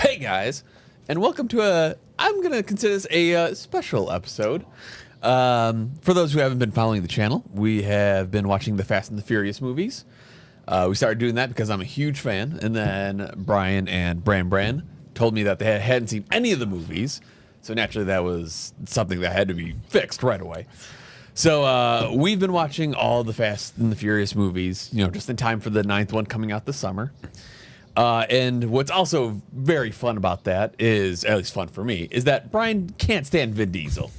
Hey guys, and welcome to I'm going to consider this a special episode. For those who haven't been following the channel, we have been watching the Fast and the Furious movies. We started doing that because I'm a huge fan, and then Brian and Bran told me that they hadn't seen any of the movies, so naturally that was something that had to be fixed right away. So we've been watching all the Fast and the Furious movies, just in time for the 9th one coming out this summer. And what's also very fun about that is, at least fun for me, is that Brian can't stand Vin Diesel.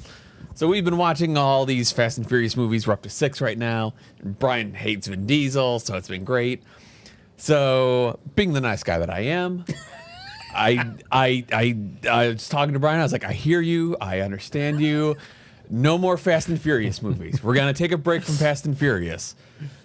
So we've been watching all these Fast and Furious movies. We're up to 6 right now. And Brian hates Vin Diesel, so it's been great. So being the nice guy that I am, I was talking to Brian. I was like, I hear you. I understand you. No more Fast and Furious movies. We're going to take a break from Fast and Furious.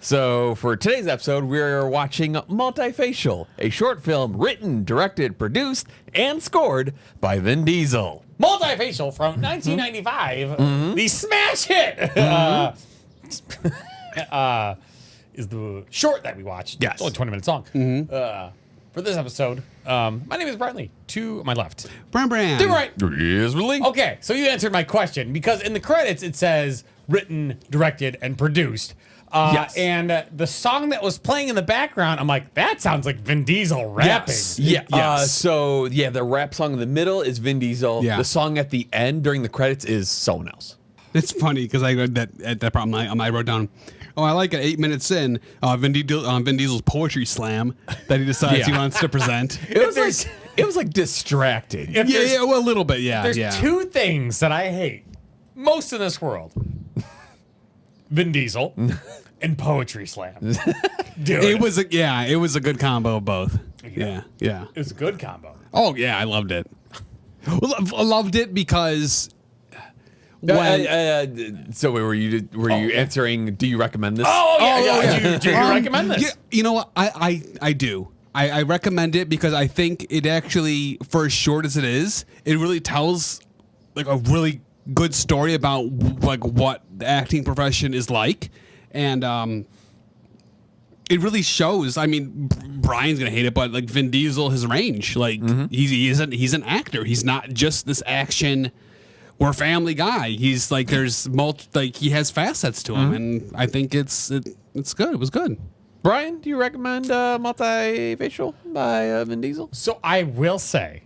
So for today's episode, we're watching Multifacial, a short film written, directed, produced, and scored by Vin Diesel. Multifacial from 1995, the smash hit, is the short that we watched. Yes. It's only 20 minutes long. For this episode, my name is Brian Lee. To my left. Bran. To right. Yes, really? Okay, so you answered my question because in the credits it says written, directed, and produced. Yes. And the song that was playing in the background, I'm like, that sounds like Vin Diesel rapping. Yes. Yeah. Yes. The rap song in the middle is Vin Diesel. Yeah. The song at the end during the credits is someone else. It's funny because I read that problem. I wrote down, I like it 8 minutes in, Vin Diesel's poetry slam that he decides he wants to present. It was like distracting. Well, a little bit, yeah. There's two things that I hate most in this world. Vin Diesel and poetry slam. Dude. It was a good combo of both. Yeah. It was a good combo. Oh yeah, I loved it. I loved it because So were you answering? Do you recommend this? Do you recommend this? Yeah, you know what? I do. I recommend it because I think it actually, for as short as it is, it really tells like a really good story about like what the acting profession is like, and it really shows. I mean, Brian's gonna hate it, but like Vin Diesel, his range, like he's an actor. He's not just this action or family guy. He's like he has facets to him, and I think it's good. It was good. Brian, do you recommend Multifacial by Vin Diesel? So I will say,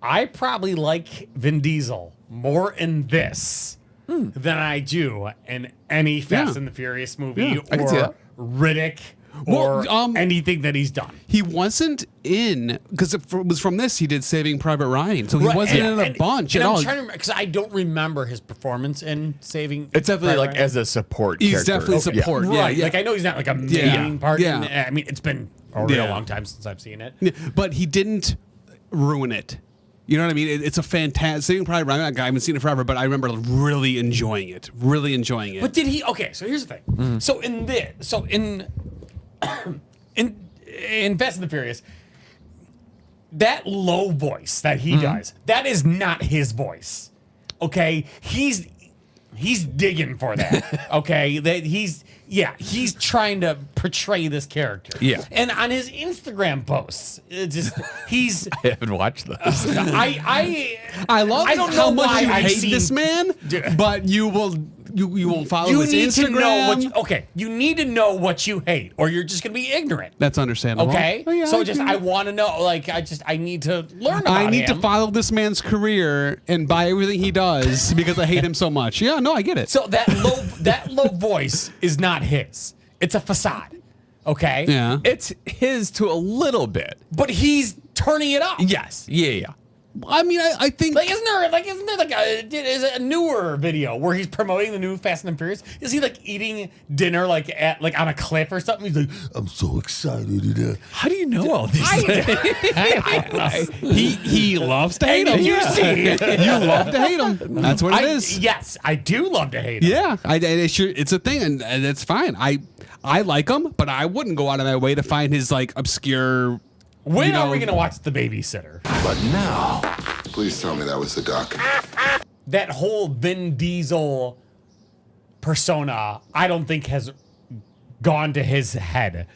I probably like Vin Diesel more in this than I do in any Fast and the Furious movie I can see or that. Riddick or anything that he's done. He wasn't in, because it was from this he did Saving Private Ryan, so he wasn't in a bunch at all. I'm trying to remember because I don't remember his performance in Saving. It's definitely Private like Ryan. as a support. He's character. definitely support. Yeah, Right, like I know he's not like a main part. Yeah. I mean, it's been a real Yeah. long time since I've seen it. Yeah, but he didn't ruin it. You know what I mean? It's a fantastic. Saving Private Ryan. I haven't seen it forever, but I remember really enjoying it. But did he? Okay, so here's the thing. So in Fast and the Furious, that low voice that he does, that is not his voice. Okay, he's digging for that. Okay, he's trying to portray this character. Yeah. And on his Instagram posts, he's I haven't watched those. I love I don't how know much why you I've hate seen- this man, Dude. but you will follow you his need Instagram. to know you need to know what you hate, or you're just gonna be ignorant. That's understandable. Okay, Oh, yeah, so I I want to know. Like, I need to learn about I need to him. follow this man's career and buy everything he does because I hate him so much. Yeah, no, I get it. So that low voice is not his. It's a facade. Okay. Yeah. It's his to a little bit. But he's turning it up. Yes. Yeah. I mean, I think Like, isn't there is a newer video where he's promoting the new Fast and the Furious? Is he like eating dinner like on a cliff or something? He's like, I'm so excited. How do you know all these things? he loves to hate him. You see? You love to hate him. That's what it is. Yes, I do love to hate him. Yeah, it's a thing, and it's fine. I like him, but I wouldn't go out of my way to find his like obscure. When are we gonna watch The Babysitter? But now, please tell me that was the duck. That whole Vin Diesel persona, I don't think has gone to his head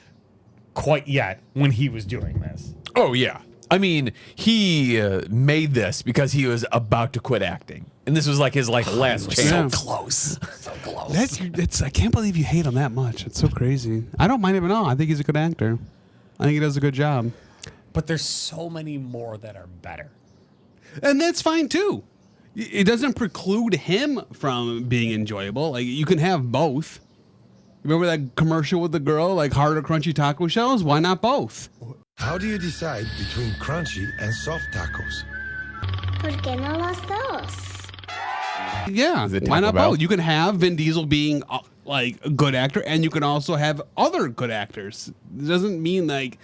quite yet when he was doing this. Oh yeah. I mean, he made this because he was about to quit acting, and this was like his last chance. So close. So close. That's I can't believe you hate him that much. It's so crazy. I don't mind him at all. I think he's a good actor. I think he does a good job. But there's so many more that are better. And that's fine too. It doesn't preclude him from being enjoyable. Like you can have both. Remember that commercial with the girl, like hard or crunchy taco shells? Why not both? How do you decide between crunchy and soft tacos? ¿Por qué no los dos? Yeah, Is it why Taco not Bell? both? You can have Vin Diesel being like a good actor, and you can also have other good actors. It doesn't mean like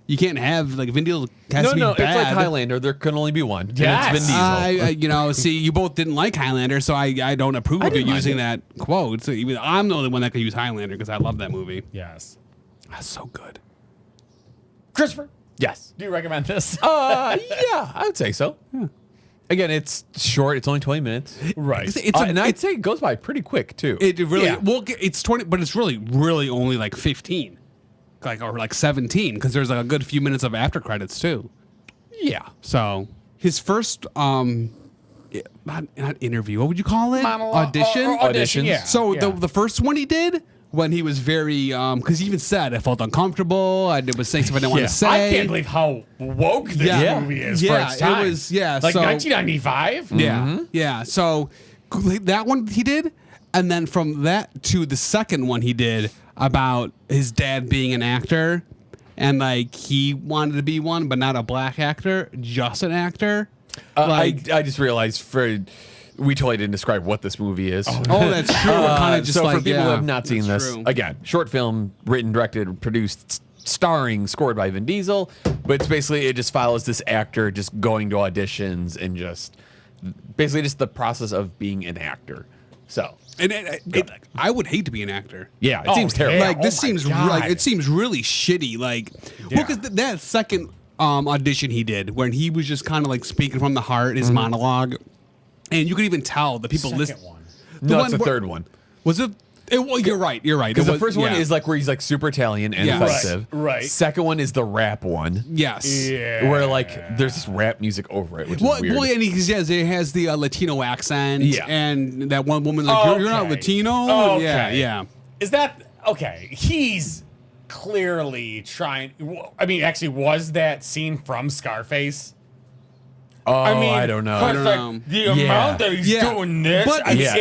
you can't have like Vin Diesel has to be It's bad. like Highlander. There can only be one. and Yes. it's Vin Diesel. See, you both didn't like Highlander, so I don't approve of you didn't mind using it. that quote. So I'm the only one that could use Highlander because I love that movie. Yes. That's so good. Christopher, Yes. do you recommend this? Yeah, I would say so. Again, it's short. It's only 20 minutes. Right. And I'd say it goes by pretty quick too. It really Yeah. well. It's 20, but it's really only like 15, or like 17, because there's like a good few minutes of after credits too. yeah. So his first not interview. What would you call it? Audition. Or audition, yeah. So yeah. the first one he did when he was very because he even said I felt uncomfortable. I was saying stuff I didn't want to say. I can't believe how woke this Yeah. movie is Yeah, for its time. it was- yeah, Like so- 1995? Yeah, yeah. So that one he did, and then from that to the second one he did about his dad being an actor, and like he wanted to be one, but not a black actor, just an actor. I just realized we totally didn't describe what this movie is. Oh, that's true. We're kind of just so like for people who yeah, have not seen that's this, true. again, short film, written, directed, produced, starring, scored by Vin Diesel. But it's basically it just follows this actor just going to auditions and just basically just the process of being an actor. So And I would hate to be an actor. yeah, it seems terrible. yeah. Like this Oh my seems God. like it seems really shitty. Like Yeah. because that second audition he did when he was just kind of like speaking from the heart, his monologue, and you could even tell the people Second listen. one. No, one it's the where- third one. Was it? Well, you're right. You're right. Because It the was- first one yeah. is like where he's like super Italian and Yes. offensive. Right. Second one is the rap one. Yes. Yeah. Where like there's this rap music over it, which Well, is weird. and it has the Latino accent. Yeah. And that one woman like you're not Okay. Latino. Okay. Yeah. Yeah. Is that okay? He's clearly trying. I mean, actually, was that scene from Scarface? Oh, I mean, I don't know. 'cause, I don't like, know. the Yeah. amount that he's Yeah. doing this, But I mean, Yeah.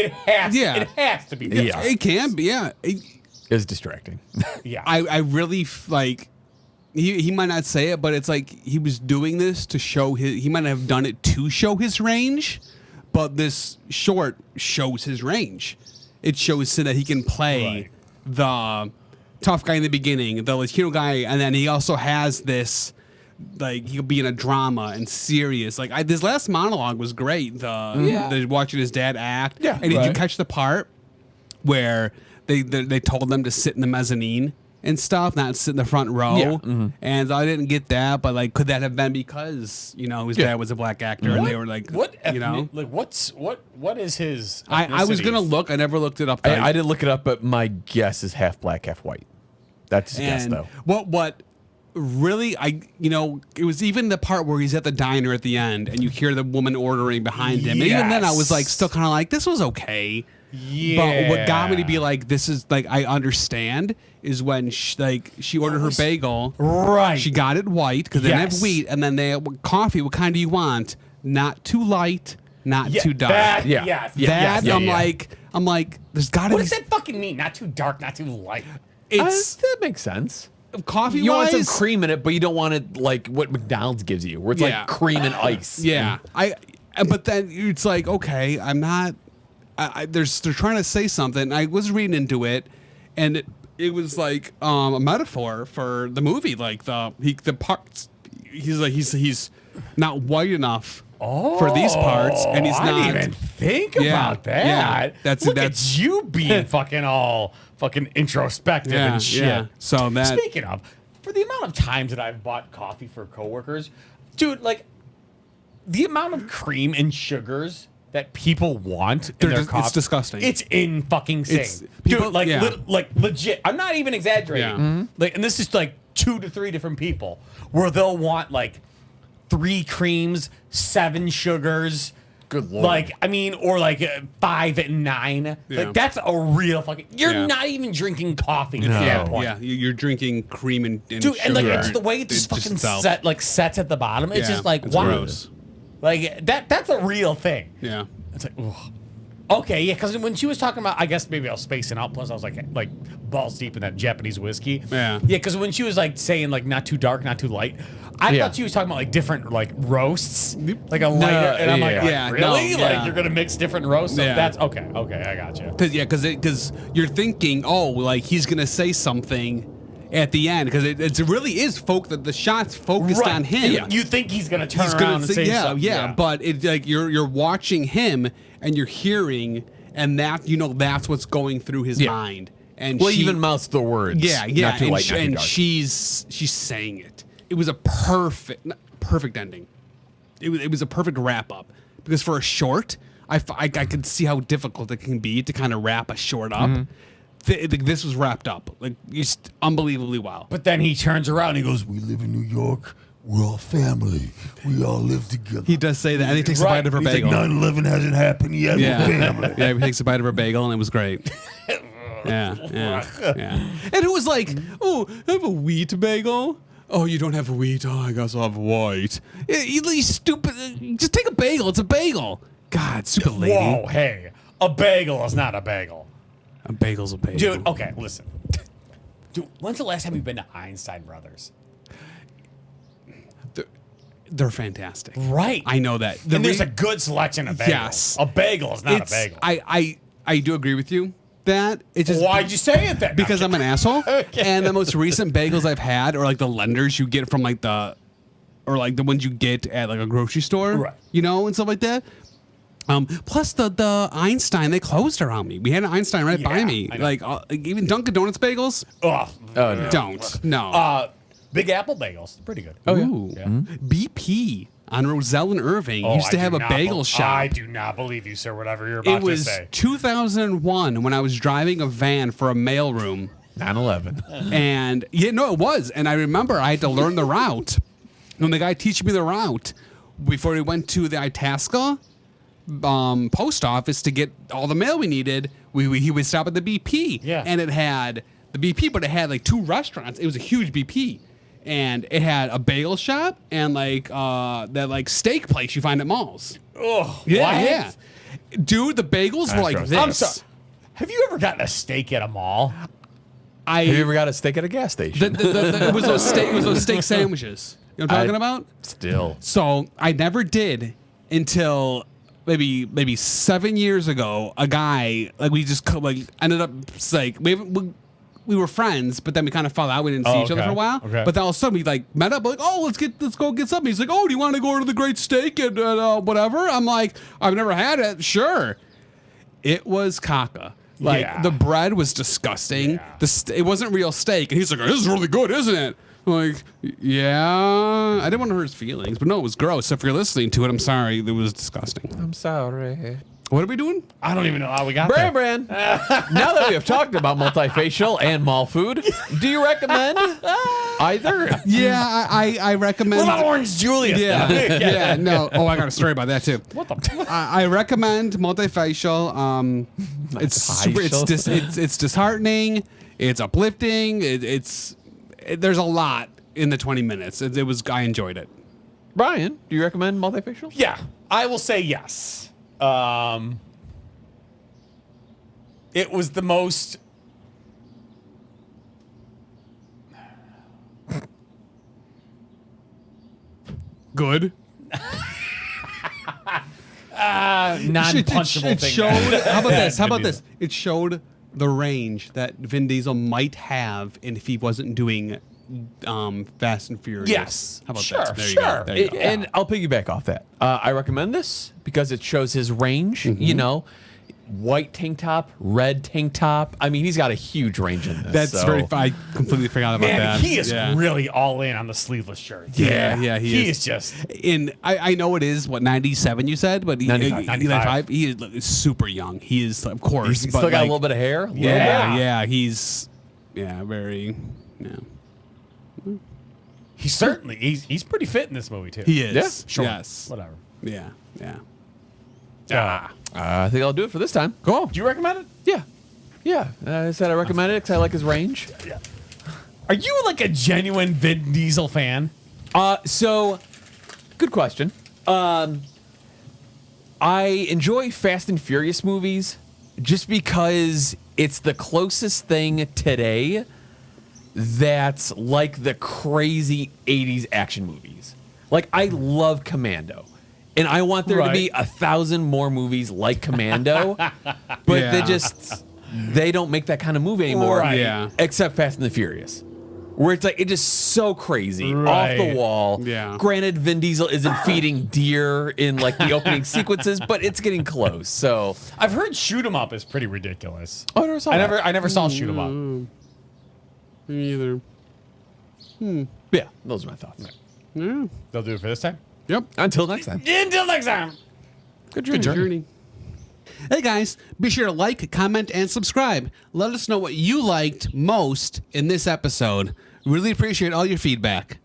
it has to be. Yeah. It can be. Yeah. It's distracting. Yeah. I really like. He might not say it, but it's like he was doing this to show his. He might have done it to show his range, but this short shows his range. It shows so that he can play the tough guy in the beginning, the Latino guy, and then he also has this. Like he could be in a drama and serious. Like this last monologue was great. The watching his dad act. Yeah, And did you right. catch the part where they told them to sit in the mezzanine and stuff, not sit in the front row? Yeah. Mm-hmm. And I didn't get that, but like, could that have been because his dad was a black actor and they were like, what? Like What is his? I was gonna ethnicity? look. I never looked it up. I didn't look it up, but my guess is half black, half white. That's a guess And though. what really it was even the part where he's at the diner at the end and you hear the woman ordering behind him. And even then I was like still kind of like this was okay. Yeah. But what got me to be like this is like I understand is when she ordered her bagel. Right. She got it white because they didn't Yes. have wheat, and then they had coffee. What kind do you want? Not too light, not Yeah, too dark. that- Yeah. Yes. Yeah. That Yeah, I'm yeah. like, there's gotta What be does that fucking mean? Not too dark, not too light. it's That makes sense. coffee. You want some wise, cream in it, but you don't want it like what McDonald's gives you, where it's Yeah. like cream and ice. Yeah, but then it's like, okay, I'm not. They're trying to say something. I was reading into it, and it was like a metaphor for the movie. Like the parts. He's like he's not white enough for these parts, and he's I not. didn't even think Yeah, about that. yeah. That's- Look that's- at you being fucking all fucking introspective Yeah, and shit. yeah. So that. Speaking of, for the amount of times that I've bought coffee for coworkers, dude, like the amount of cream and sugars that people want in their coffee, it's disgusting. It's in fucking It's- insane. people- Dude, like yeah. like legit. I'm not even exaggerating. Yeah. Mhm. Like, and this is like 2 to 3 different people where they'll want like 3 creams, 7 sugars. Good Lord. Like, I mean, or like 5 and 9. Yeah. Like, that's a real fucking. You're Yeah. not even drinking coffee at No. that point. Yeah, you're drinking cream and Dude, sugar. and like it's the way it just It fucking itself. sets at the bottom. It's Yeah, just like, it's wow. gross. Like, that's a real thing. Yeah. It's like, ugh. Okay, yeah, because when she was talking about, I guess maybe I was spacing out. Plus, I was like balls deep in that Japanese whiskey. Yeah. Yeah, because when she was like saying like not too dark, not too light, I Yeah. thought she was talking about like different like roasts, like a lighter. And I'm like, yeah, really? no, Like yeah. you're gonna mix different roasts? So Yeah. that's okay. Okay, I got you. Because you're thinking, oh, like he's gonna say something at the end because it really is the shots focused on him. Yeah. You think he's gonna turn He's around gonna and say, say yeah, something? yeah, but it like you're watching him and you're hearing, and that that's what's going through his Yeah. mind. And Well, she, even mouths the words. yeah, yeah, Not too and, light, not too and dark. she's saying it. It was a perfect ending. It was a perfect wrap up because for a short, I could see how difficult it can be to kind of wrap a short up. This was wrapped up like just unbelievably well. But then he turns around and he goes, We live in New York. We're all family. We all live together. He does say that, and he takes a Right. bite of her He's like, bagel. 9/11 hasn't happened yet. Yeah, We're family. yeah. He takes a bite of her bagel, and it was great. Yeah. And it was like, oh, I have a wheat bagel. Oh, you don't have wheat. Oh, I guess I'll have white. You stupid. Just take a bagel. It's a bagel. God, stupid lady. whoa, hey, a bagel is not a bagel. A bagel's a bagel. Dude, okay, listen. Dude, when's the last time you've been to Einstein Brothers? They're fantastic. Right. I know that. And there's a good selection of bagels. Yes. A bagel is not a bagel. I do agree with you that it just Why'd you say it then? because I'm an asshole. And the most recent bagels I've had are like the lenders you get from like the ones you get at like a grocery store, Right. You know, and stuff like that. Plus the Einstein, they closed around me. We had an Einstein right by Yeah, me. I know. Like even Dunkin' Donuts bagels, Ugh. Oh, no. don't. No. Big Apple bagels. Pretty good. Ooh. Yeah. BP on Roselle and Irving used to I have do a not bagel shop. I do not believe you, sir, whatever you're about It was to say. 2001 when I was driving a van for a mailroom. 9/11. And yeah, no, it was. And I remember I had to learn the route. And the guy teaching me the route before we went to the Itasca post office to get all the mail we needed, he would stop at the BP. Yeah. And it had the BP, but it had like 2 restaurants. It was a huge BP. And it had a bagel shop and like that like steak place you find at malls. Ugh. Yeah, what? yeah. Dude, the bagels were like gross. this. I'm sorry. Have you ever gotten a steak at a mall? I Have you ever got a steak at a gas station? it was those steak sandwiches. You know what I'm talking about? Still. So I never did until maybe 7 years ago. A guy like we just ended up like we were friends, but then we kind of fell out. We didn't see each other okay. for a while. Okay. But then all of a sudden we like met up. Like, oh, let's go get something. He's like, oh, do you want to go to the Great Steak and whatever? I'm like, I've never had it. Sure. It was caca. Like Yeah. the bread was disgusting. Yeah. It wasn't real steak, and he's like, "This is really good, isn't it?" I'm like, yeah. I didn't want to hurt his feelings, but no, it was gross. If you're listening to it, I'm sorry. It was disgusting. I'm sorry. What are we doing? I don't even know how we got Bran there. Bran, now that we have talked about multifacial and mall food, do you recommend either? Yeah, I recommend. What about Orange Julius? Yeah, yeah, no. Oh, I got a story about that too. What the? I recommend multifacial. It's super. It's disheartening. It's uplifting. There's a lot in the 20 minutes. I enjoyed it. Brian, do you recommend multifacial? Yeah, I will say yes. It was the most. Good. Non-punchable It thing. showed. How about this? How Vin about this? It showed the range that Vin Diesel might have, and if he wasn't doing Fast and Furious. Yes. How about Sure, that? There you sure. go. There you go. And I'll piggyback off that. I recommend this because it shows his range. You know, white tank top, red tank top. I mean, he's got a huge range in this. That's so. very. I completely forgot about Man, that. he is Yeah. really all in on the sleeveless shirt. Yeah, He is. is just. I know it is what 97 you said, but 95. 95. He is super young. He is, of course. He's but still got a like, little bit of hair. Yeah, yeah. He's very. Yeah. He's pretty fit in this movie too. He is. Yeah, Sure. Yes. Whatever. Yeah. Yeah. I think I'll do it for this time. Cool. Do you recommend it? Yeah. Yeah. I said I recommend it because I like his range. Are you like a genuine Vin Diesel fan? So, good question. I enjoy Fast and Furious movies just because it's the closest thing today that's like the crazy 80s action movies. Like, I love Commando. And I want there to be 1,000 more movies like Commando. But they don't make that kind of movie anymore. Right. Yeah. Except Fast and the Furious. Where it's like, it's just so crazy, off the Right. wall. Yeah. Granted, Vin Diesel isn't feeding deer in like the opening sequences, but it's getting close. So, I've heard Shoot 'em Up is pretty ridiculous. I never saw I that. never saw Shoot 'em Up. Me either. Yeah, those are my thoughts. Yeah. They'll do it for this time. Yep. Until next time. Until next time. Good Good journey. Hey guys, be sure to like, comment, and subscribe. Let us know what you liked most in this episode. Really appreciate all your feedback.